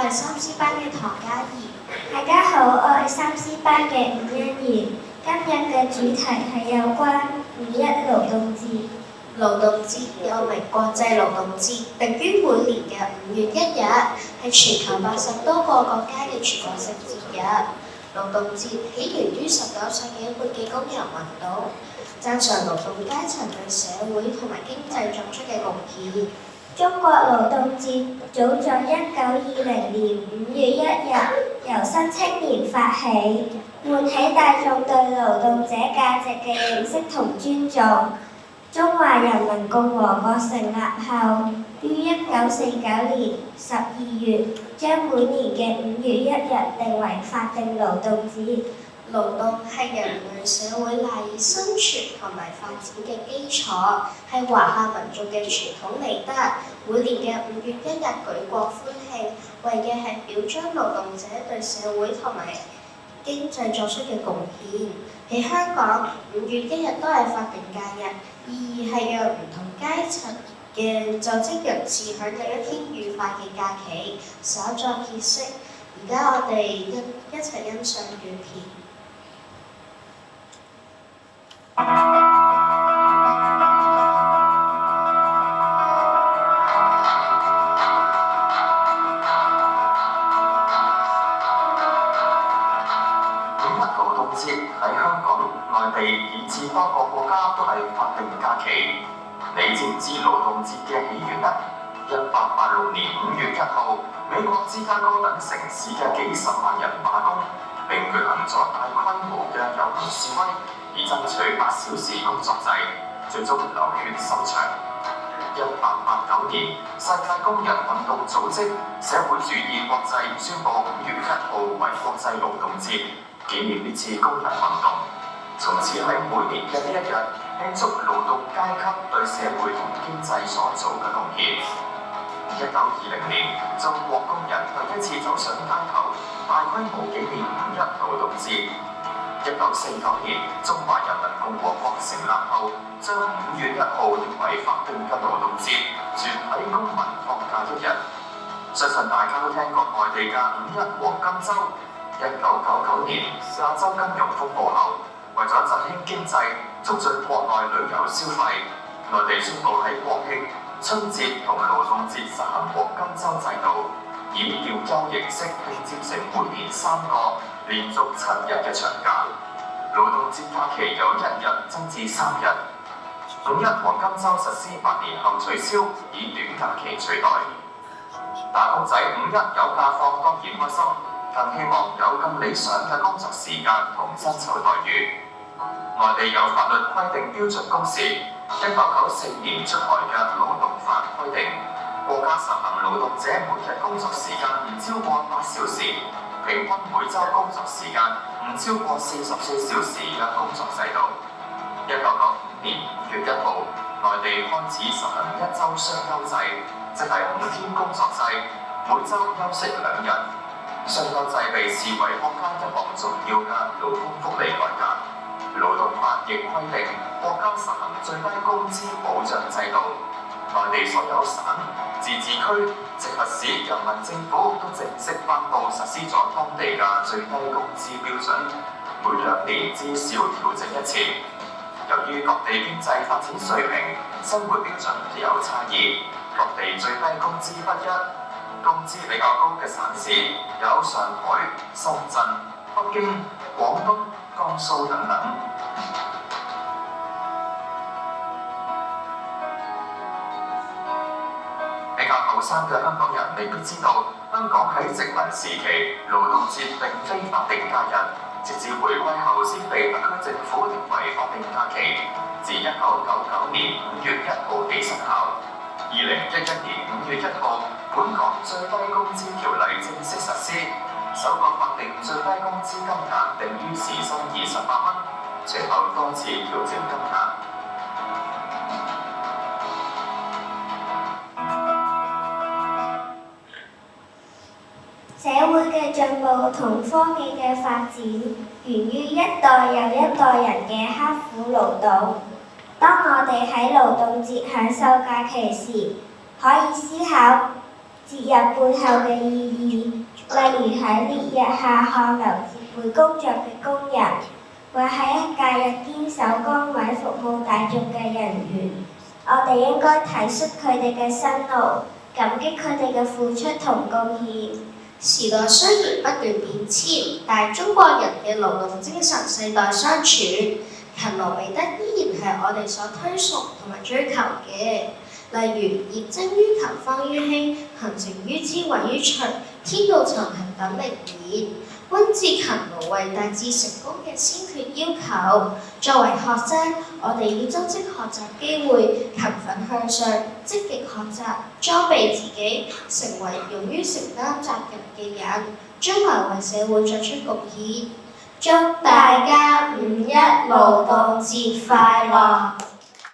係3C 班嘅唐嘉怡。大家好，我係3C 班嘅伍欣怡。今日嘅主題係有關5·1勞動節。勞動節又名國際勞動節，定於每年嘅5月1日，係全球80多個國家嘅全國性節日。勞動節起源於19世紀末嘅工人運動，讚賞勞動階層對社會同埋經濟作出嘅貢獻。中國勞動節早在1920年5月1日由新青年發起，喚起大眾對勞動者價值嘅認識同尊重。中華人民共和國成立後，於1949年12月將每年嘅5月1日定為法定勞動節。勞動係人類社會賴以生存同埋發展嘅基礎，係華夏民族嘅傳統美德。每年嘅5月1日舉國歡慶，為嘅係表彰勞動者對社會同埋經濟作出嘅貢獻。喺香港，5月1日都係法定假日，意義係讓唔同階層嘅在職人士享有一天愉快嘅假期，稍作歇息。而家我哋一齊欣賞短片。5·1勞動節喺香港、內地以至多個國家都係法定假期。你知唔知勞動節嘅起源呢？1886年5月1號，美國芝加哥等城市嘅幾十萬人罷工，並舉行咗大規模嘅遊行示威，以爭取8小時工作制，最終流血收場。1889年，世界工人運動組織社會主義國際宣布5月1號為國際勞動節，紀念呢次工人運動。從此喺每年嘅呢一日慶祝勞動階級對社會同經濟所做嘅貢獻。1920年，中國工人第一次走上街頭，大規模紀念5·1勞動節。1949年，中華人民共和國成立後，將5月1號定為法定嘅勞動節，全體公民放假1日。相信大家都聽過內地嘅5·1黃金週。1999年，亞洲金融風暴後，為咗振興經濟，促進國內旅遊消費，內地宣布喺國慶、春節同勞動節實行黃金週制度，以調休形式拼接成每年3個連續7日嘅長假。勞動節假期由1日增至3日。5·1黃金週實施8年後取消，以短假期取代。打工仔5·1有假放當然開心，更希望有更理想嘅工作時間同薪酬待遇。內地有法律規定標準工時，1994年出台嘅勞動法規定，國家實行勞動者每日工作時間唔超過8小時，平均每週工作時間唔超過44小時嘅工作制度。1995年5月1號，內地開始實行1週雙休制，即係5天工作制，每週休息2日。雙休制被視為國家一項重要嘅勞工福利改革。勞動法亦規定國家實行最低工資保障制度。內地所有省、自治區、直轄市人民政府都正式頒布實施咗當地嘅最低工資標準，每2年至少調整1次。由於各地經濟發展水平、生活標準亦有差異，各地最低工資不一。工資比較高嘅省市有上海、深圳、北京、廣東、江蘇等等。比較後生嘅香港人未必知道，香港喺殖民時期勞動節並非法定假日，直至回歸後先被特區政府定為法定假期，自1999年5月1號起生效。2011年5月1號，本港最低工資條例正式實施，首個法定最低工資金額定於時薪28蚊，隨後多次調整金額。社會嘅進步同科技嘅發展，源於一代又一代人嘅刻苦勞動。當我哋喺勞動節享受假期時，可以思考節日背後嘅意義，而喺烈日下汗流節會工作嘅工人，為喺一假日堅守崗位服務大眾嘅人員。我哋應該體恤佢哋嘅辛勞，感激佢哋嘅付出同貢獻。時代雖然不斷變遷，但係中國人嘅勞動精神世代相傳，勤勞美德依然係我哋所推崇同埋追求嘅。例如業精於勤，荒於嬉，行成於知，偉於隨，天道酬勤等名言，溫至勤勞為達至成功嘅先決要求。作為學生，我哋要珍惜學習機會，勤奮向上，積極學習，裝備自己，成為勇於承擔責任嘅人，將來為社會作出貢獻。祝大家5·1勞動節快樂！